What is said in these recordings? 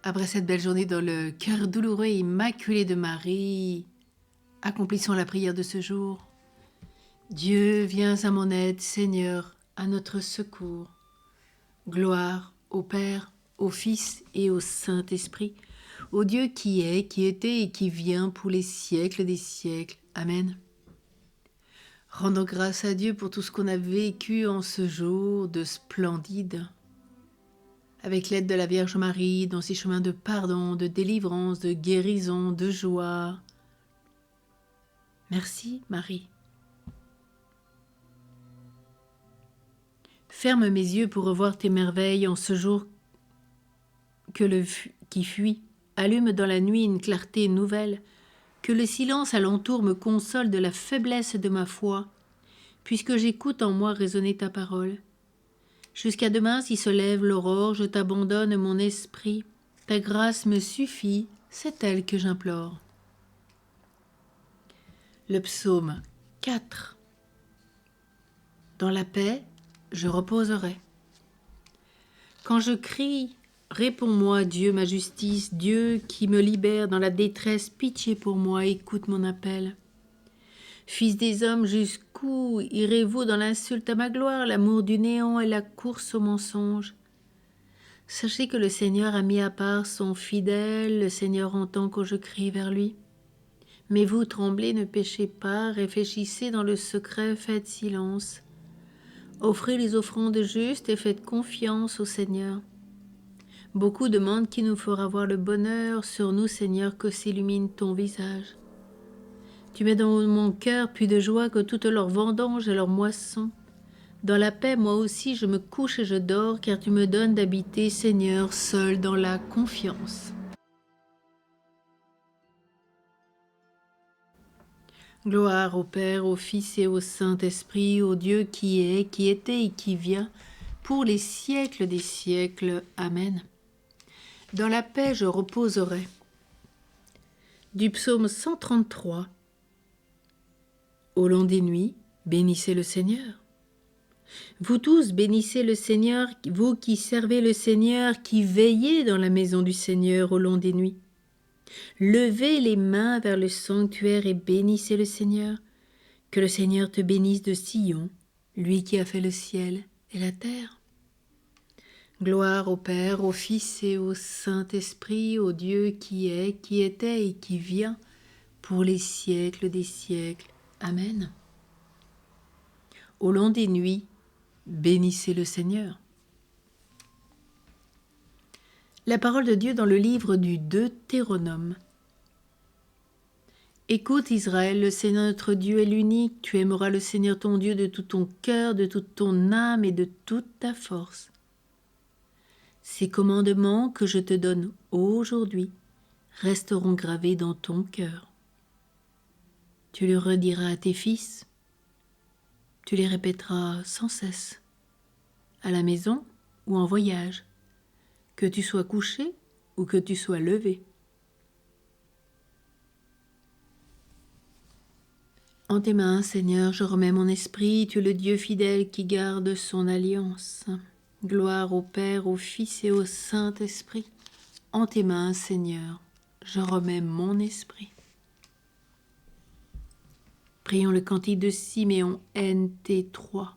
Après cette belle journée dans le cœur douloureux et immaculé de Marie, accomplissons la prière de ce jour. Dieu, viens à mon aide, Seigneur, à notre secours. Gloire au Père, au Fils et au Saint-Esprit, au Dieu qui est, qui était et qui vient pour les siècles des siècles. Amen. Rendons grâce à Dieu pour tout ce qu'on a vécu en ce jour de splendide. Avec l'aide de la Vierge Marie, dans ses chemins de pardon, de délivrance, de guérison, de joie. Merci, Marie. Ferme mes yeux pour revoir tes merveilles en ce jour qui fuit. Allume dans la nuit une clarté nouvelle. Que le silence alentour me console de la faiblesse de ma foi, puisque j'écoute en moi résonner ta parole. Jusqu'à demain, si se lève l'aurore, je t'abandonne mon esprit. Ta grâce me suffit, c'est elle que j'implore. Le psaume 4. Dans la paix, je reposerai. Quand je crie, réponds-moi, Dieu, ma justice, Dieu qui me libère dans la détresse, pitié pour moi, écoute mon appel. Fils des hommes, jusqu'où irez-vous dans l'insulte à ma gloire, l'amour du néant et la course au mensonge? Sachez que le Seigneur a mis à part son fidèle, le Seigneur entend quand je crie vers lui. Mais vous, tremblez, ne péchez pas, réfléchissez dans le secret, faites silence. Offrez les offrandes justes et faites confiance au Seigneur. Beaucoup demandent qui nous fera voir le bonheur, sur nous, Seigneur, que s'illumine ton visage. Tu mets dans mon cœur plus de joie que toutes leurs vendanges et leurs moissons. Dans la paix, moi aussi, je me couche et je dors, car tu me donnes d'habiter, Seigneur, seul dans la confiance. Gloire au Père, au Fils et au Saint-Esprit, au Dieu qui est, qui était et qui vient, pour les siècles des siècles. Amen. Dans la paix, je reposerai. Du psaume 133. Au long des nuits, bénissez le Seigneur. Vous tous bénissez le Seigneur, vous qui servez le Seigneur, qui veillez dans la maison du Seigneur au long des nuits. Levez les mains vers le sanctuaire et bénissez le Seigneur. Que le Seigneur te bénisse de Sion, lui qui a fait le ciel et la terre. Gloire au Père, au Fils et au Saint-Esprit, au Dieu qui est, qui était et qui vient, pour les siècles des siècles. Amen. Au long des nuits, bénissez le Seigneur. La parole de Dieu dans le livre du Deutéronome. Écoute Israël, le Seigneur notre Dieu est l'unique. Tu aimeras le Seigneur ton Dieu de tout ton cœur, de toute ton âme et de toute ta force. Ces commandements que je te donne aujourd'hui resteront gravés dans ton cœur. Tu les rediras à tes fils. Tu les répéteras sans cesse, à la maison ou en voyage, que tu sois couché ou que tu sois levé. En tes mains, Seigneur, je remets mon esprit, tu es le Dieu fidèle qui garde son alliance. Gloire au Père, au Fils et au Saint-Esprit. En tes mains, Seigneur, je remets mon esprit. Prions le cantique de Siméon NT3.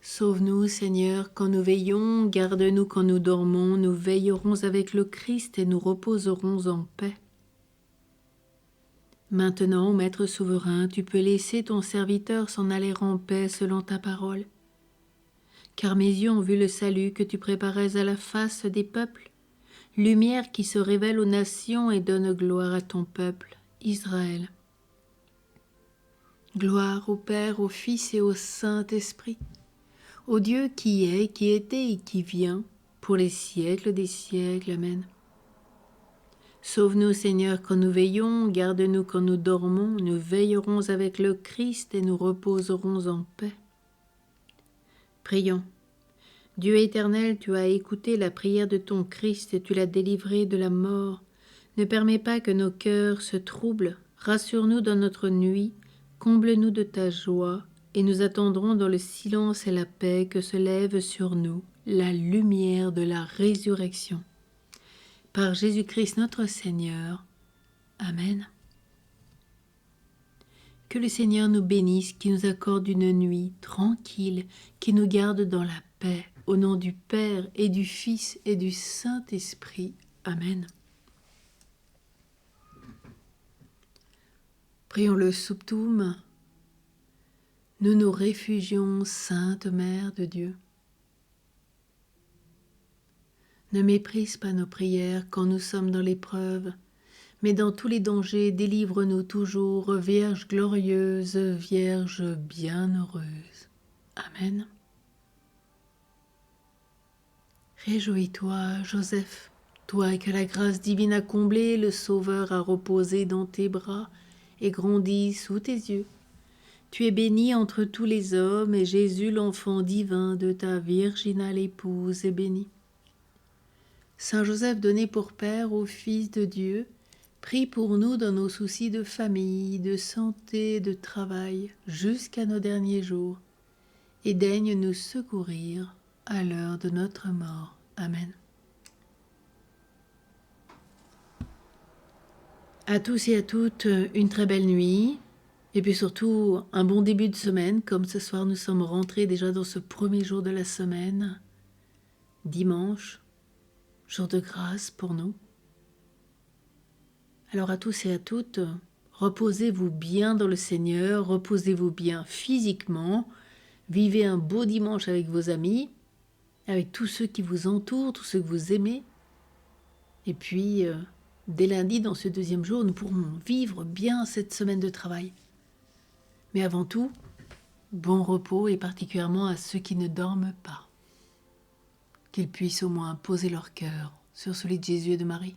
Sauve-nous, Seigneur, quand nous veillons, garde-nous quand nous dormons, nous veillerons avec le Christ et nous reposerons en paix. Maintenant, Maître souverain, tu peux laisser ton serviteur s'en aller en paix selon ta parole. Car mes yeux ont vu le salut que tu préparais à la face des peuples, lumière qui se révèle aux nations et donne gloire à ton peuple, Israël. Gloire au Père, au Fils et au Saint-Esprit, au Dieu qui est, qui était et qui vient, pour les siècles des siècles. Amen. Sauve-nous, Seigneur, quand nous veillons, garde-nous quand nous dormons, nous veillerons avec le Christ et nous reposerons en paix. Prions. Dieu éternel, tu as écouté la prière de ton Christ et tu l'as délivré de la mort. Ne permets pas que nos cœurs se troublent, rassure-nous dans notre nuit, comble-nous de ta joie, et nous attendrons dans le silence et la paix que se lève sur nous la lumière de la résurrection. par Jésus-Christ notre Seigneur. Amen. Que le Seigneur nous bénisse, qui nous accorde une nuit tranquille, qui nous garde dans la paix, au nom du Père et du Fils et du Saint-Esprit. Amen. Prions le Subtum. Nous nous réfugions, Sainte Mère de Dieu. Ne méprise pas nos prières quand nous sommes dans l'épreuve, mais dans tous les dangers, délivre-nous toujours, Vierge glorieuse, Vierge bienheureuse. Amen. Réjouis-toi, Joseph, toi que la grâce divine a comblé, le Sauveur a reposé dans tes bras et grandi sous tes yeux. Tu es béni entre tous les hommes, et Jésus, l'enfant divin de ta virginale épouse, est béni. Saint Joseph, donné pour Père au Fils de Dieu, prie pour nous dans nos soucis de famille, de santé, de travail, jusqu'à nos derniers jours, et daigne nous secourir à l'heure de notre mort. Amen. À tous et à toutes, une très belle nuit, et puis surtout un bon début de semaine, comme ce soir nous sommes rentrés déjà dans ce premier jour de la semaine, dimanche, jour de grâce pour nous. Alors à tous et à toutes, reposez-vous bien dans le Seigneur, reposez-vous bien physiquement, vivez un beau dimanche avec vos amis, avec tous ceux qui vous entourent, tous ceux que vous aimez. Et puis, dès lundi, dans ce deuxième jour, nous pourrons vivre bien cette semaine de travail. Mais avant tout, bon repos, et particulièrement à ceux qui ne dorment pas. Qu'ils puissent au moins poser leur cœur sur celui de Jésus et de Marie.